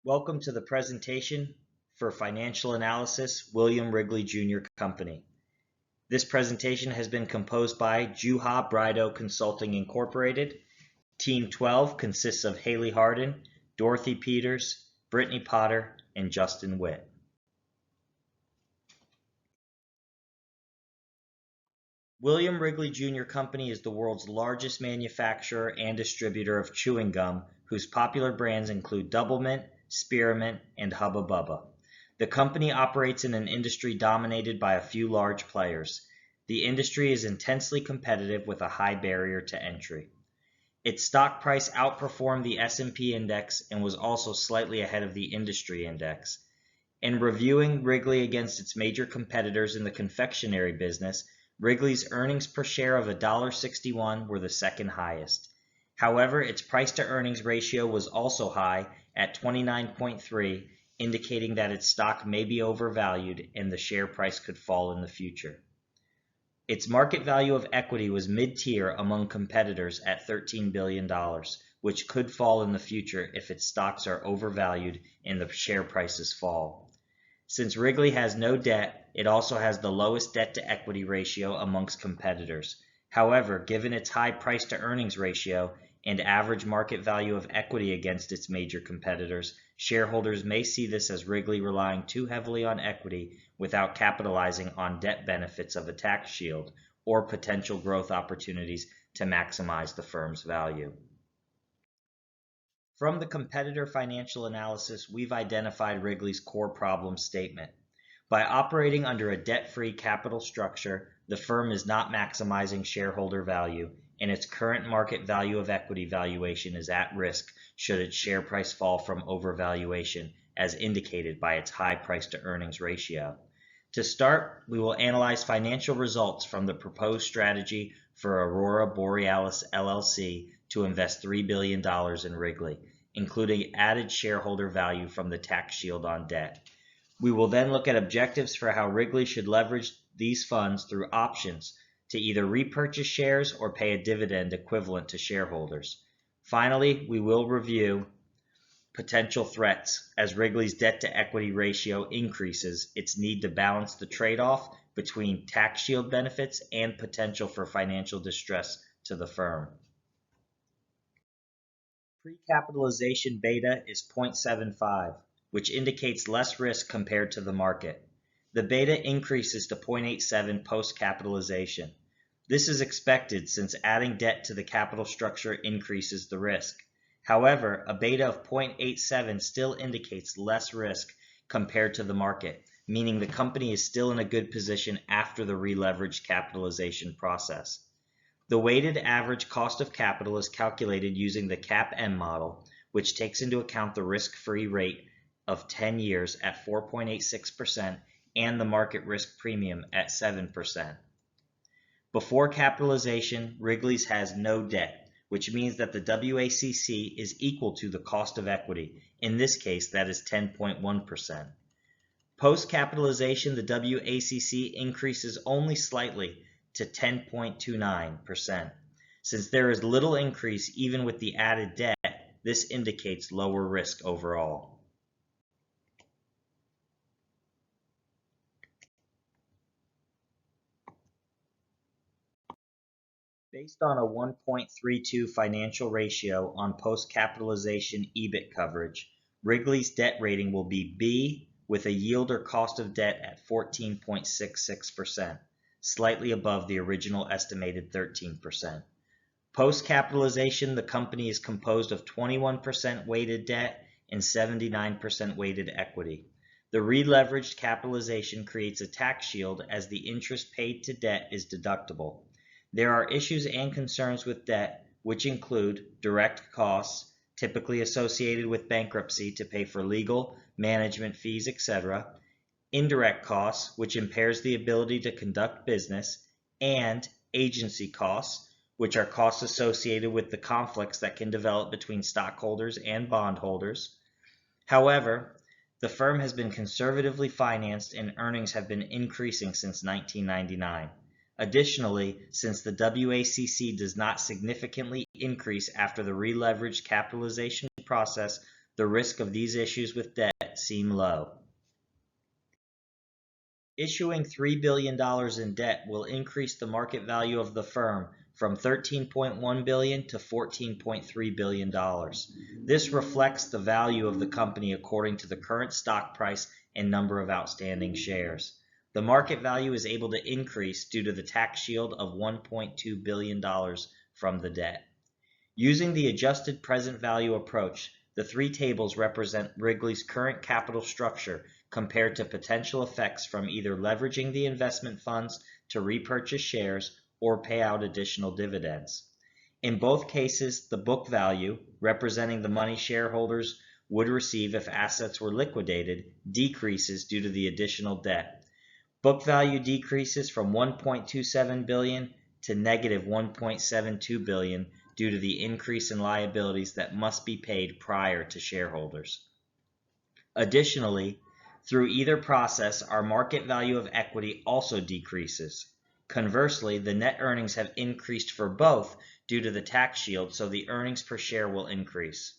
Welcome to the presentation for Financial Analysis, William Wrigley Jr. Company. This presentation has been composed by Juha Brido Consulting Incorporated. Team 12 consists of Haley Harden, Dorothy Peters, Brittany Potter, and Justin Witt. William Wrigley Jr. Company is the world's largest manufacturer and distributor of chewing gum, whose popular brands include Doublemint, Spearmint, and Hubba Bubba. The company operates in an industry dominated by a few large players. The industry is intensely competitive with a high barrier to entry. Its stock price outperformed the S&P index and was also slightly ahead of the industry index. In reviewing Wrigley against its major competitors in the confectionery business, Wrigley's earnings per share of $1.61 were the second highest. However, its price-to-earnings ratio was also high at 29.3, indicating that its stock may be overvalued and the share price could fall in the future. Its market value of equity was mid-tier among competitors at $13 billion, which could fall in the future if its stocks are overvalued and the share prices fall. Since Wrigley has no debt, it also has the lowest debt-to-equity ratio amongst competitors. However, given its high price-to-earnings ratio and average market value of equity against its major competitors, shareholders may see this as Wrigley relying too heavily on equity without capitalizing on debt benefits of a tax shield or potential growth opportunities to maximize the firm's value. From the competitor financial analysis, we've identified Wrigley's core problem statement. By operating under a debt-free capital structure, the firm is not maximizing shareholder value, and its current market value of equity valuation is at risk should its share price fall from overvaluation, as indicated by its high price-to-earnings ratio. To start, we will analyze financial results from the proposed strategy for Aurora Borealis LLC to invest $3 billion in Wrigley, including added shareholder value from the tax shield on debt. We will then look at objectives for how Wrigley should leverage these funds through options to either repurchase shares or pay a dividend equivalent to shareholders. Finally, we will review potential threats. As Wrigley's debt-to-equity ratio increases, its need to balance the trade-off between tax shield benefits and potential for financial distress to the firm. Pre-capitalization beta is 0.75, which indicates less risk compared to the market. The beta increases to 0.87 post-capitalization. This is expected since adding debt to the capital structure increases the risk. However, a beta of 0.87 still indicates less risk compared to the market, meaning the company is still in a good position after the re-leveraged capitalization process. The weighted average cost of capital is calculated using the CAPM model, which takes into account the risk-free rate of 10 years at 4.86% and the market risk premium at 7%. Before capitalization, Wrigley's has no debt, which means that the WACC is equal to the cost of equity. In this case, that is 10.1%. Post-capitalization, the WACC increases only slightly to 10.29%. Since there is little increase even with the added debt, this indicates lower risk overall. Based on a 1.32 financial ratio on post-capitalization EBIT coverage, Wrigley's debt rating will be B with a yield or cost of debt at 14.66%, slightly above the original estimated 13%. Post-capitalization, the company is composed of 21% weighted debt and 79% weighted equity. The re-leveraged capitalization creates a tax shield as the interest paid to debt is deductible. There are issues and concerns with debt, which include direct costs, typically associated with bankruptcy to pay for legal, management fees, etc., indirect costs, which impairs the ability to conduct business, and agency costs, which are costs associated with the conflicts that can develop between stockholders and bondholders. However, the firm has been conservatively financed and earnings have been increasing since 1999. Additionally, since the WACC does not significantly increase after the re-leveraged capitalization process, The risk of these issues with debt seem low. Issuing $3 billion in debt will increase the market value of the firm from $13.1 billion to $14.3 billion. This reflects the value of the company according to the current stock price and number of outstanding shares. The market value is able to increase due to the tax shield of $1.2 billion from the debt. Using the adjusted present value approach, the three tables represent Wrigley's current capital structure compared to potential effects from either leveraging the investment funds to repurchase shares or pay out additional dividends. In both cases, the book value, representing the money shareholders would receive if assets were liquidated, decreases due to the additional debt. Book value decreases from $1.27 billion to negative $1.72 billion due to the increase in liabilities that must be paid prior to shareholders. Additionally, through either process, our market value of equity also decreases. Conversely, the net earnings have increased for both due to the tax shield, so the earnings per share will increase.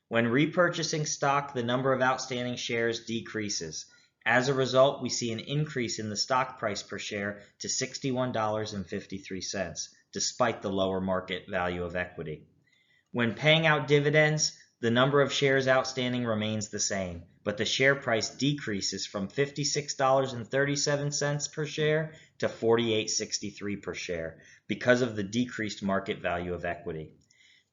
When repurchasing stock, the number of outstanding shares decreases. As a result, we see an increase in the stock price per share to $61.53, despite the lower market value of equity. When paying out dividends, the number of shares outstanding remains the same, but the share price decreases from $56.37 per share to $48.63 per share because of the decreased market value of equity.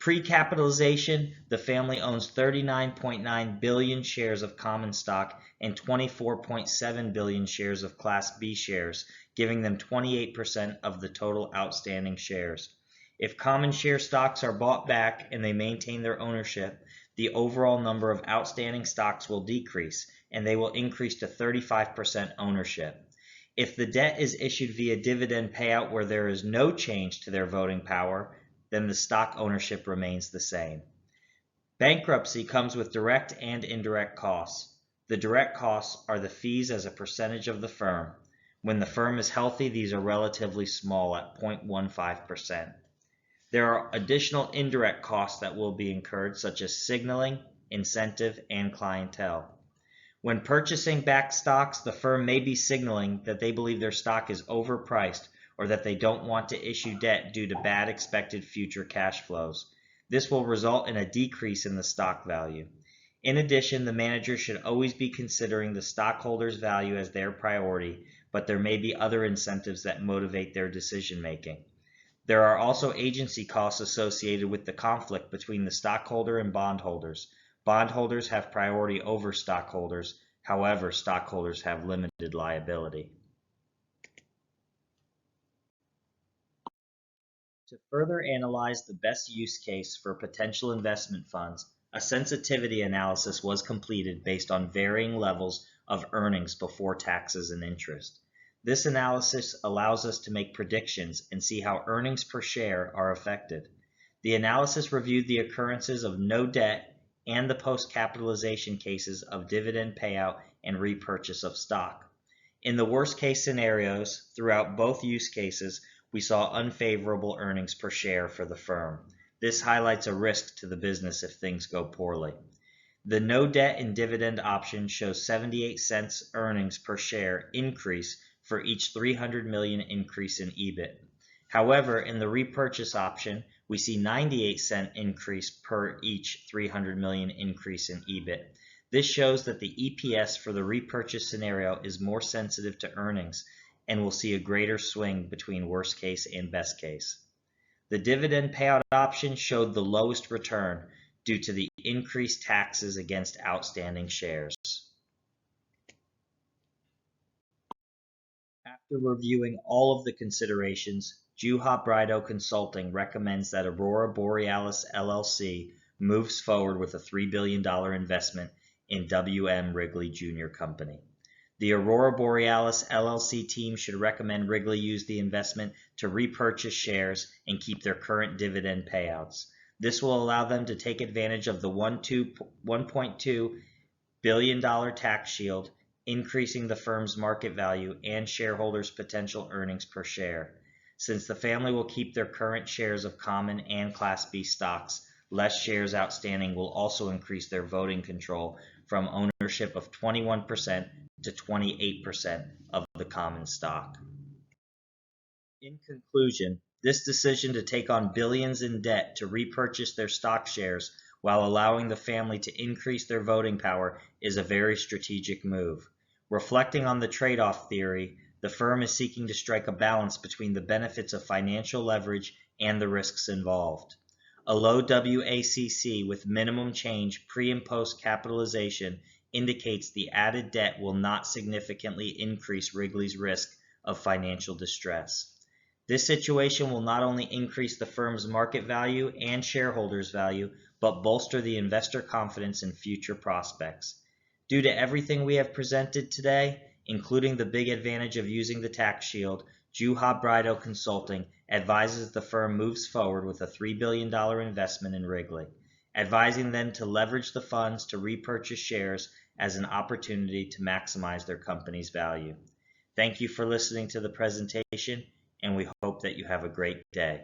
Pre-capitalization, the family owns 39.9 billion shares of common stock and 24.7 billion shares of Class B shares, giving them 28% of the total outstanding shares. If common share stocks are bought back and they maintain their ownership, the overall number of outstanding stocks will decrease, and they will increase to 35% ownership. If the debt is issued via dividend payout where there is no change to their voting power, then the stock ownership remains the same. Bankruptcy comes with direct and indirect costs. The direct costs are the fees as a percentage of the firm. When the firm is healthy, these are relatively small at 0.15%. There are additional indirect costs that will be incurred, such as signaling, incentive, and clientele. When purchasing back stocks, the firm may be signaling that they believe their stock is overpriced or that they don't want to issue debt due to bad expected future cash flows. This will result in a decrease in the stock value. In addition, the manager should always be considering the stockholders' value as their priority, but there may be other incentives that motivate their decision making. There are also agency costs associated with the conflict between the stockholder and bondholders. Bondholders have priority over stockholders. However, stockholders have limited liability. To further analyze the best use case for potential investment funds, a sensitivity analysis was completed based on varying levels of earnings before taxes and interest. This analysis allows us to make predictions and see how earnings per share are affected. The analysis reviewed the occurrences of no debt and the post-capitalization cases of dividend payout and repurchase of stock. In the worst case scenarios, throughout both use cases, we saw unfavorable earnings per share for the firm. This highlights a risk to the business if things go poorly. The no debt and dividend option shows 78 cents earnings per share increase for each 300 million increase in EBIT. However, in the repurchase option, we see 98-cent increase per each 300 million increase in EBIT. This shows that the EPS for the repurchase scenario is more sensitive to earnings and will see a greater swing between worst case and best case. The dividend payout option showed the lowest return due to the increased taxes against outstanding shares. After reviewing all of the considerations, Juha Brido Consulting recommends that Aurora Borealis LLC moves forward with a $3 billion investment in W.M. Wrigley Jr. Company. The Aurora Borealis LLC team should recommend Wrigley use the investment to repurchase shares and keep their current dividend payouts. This will allow them to take advantage of the $1.2 billion tax shield, increasing the firm's market value and shareholders' potential earnings per share. Since the family will keep their current shares of common and Class B stocks, less shares outstanding will also increase their voting control from ownership of 21% to 28% of the common stock. In conclusion, this decision to take on billions in debt to repurchase their stock shares while allowing the family to increase their voting power is a very strategic move. Reflecting on the trade-off theory, the firm is seeking to strike a balance between the benefits of financial leverage and the risks involved. A low WACC with minimum change pre and post capitalization indicates the added debt will not significantly increase Wrigley's risk of financial distress. This situation will not only increase the firm's market value and shareholders' value, but bolster the investor confidence in future prospects. Due to everything we have presented today, including the big advantage of using the tax shield, Juha Brido Consulting advises the firm moves forward with a $3 billion investment in Wrigley, advising them to leverage the funds to repurchase shares as an opportunity to maximize their company's value. Thank you for listening to the presentation, and we hope that you have a great day.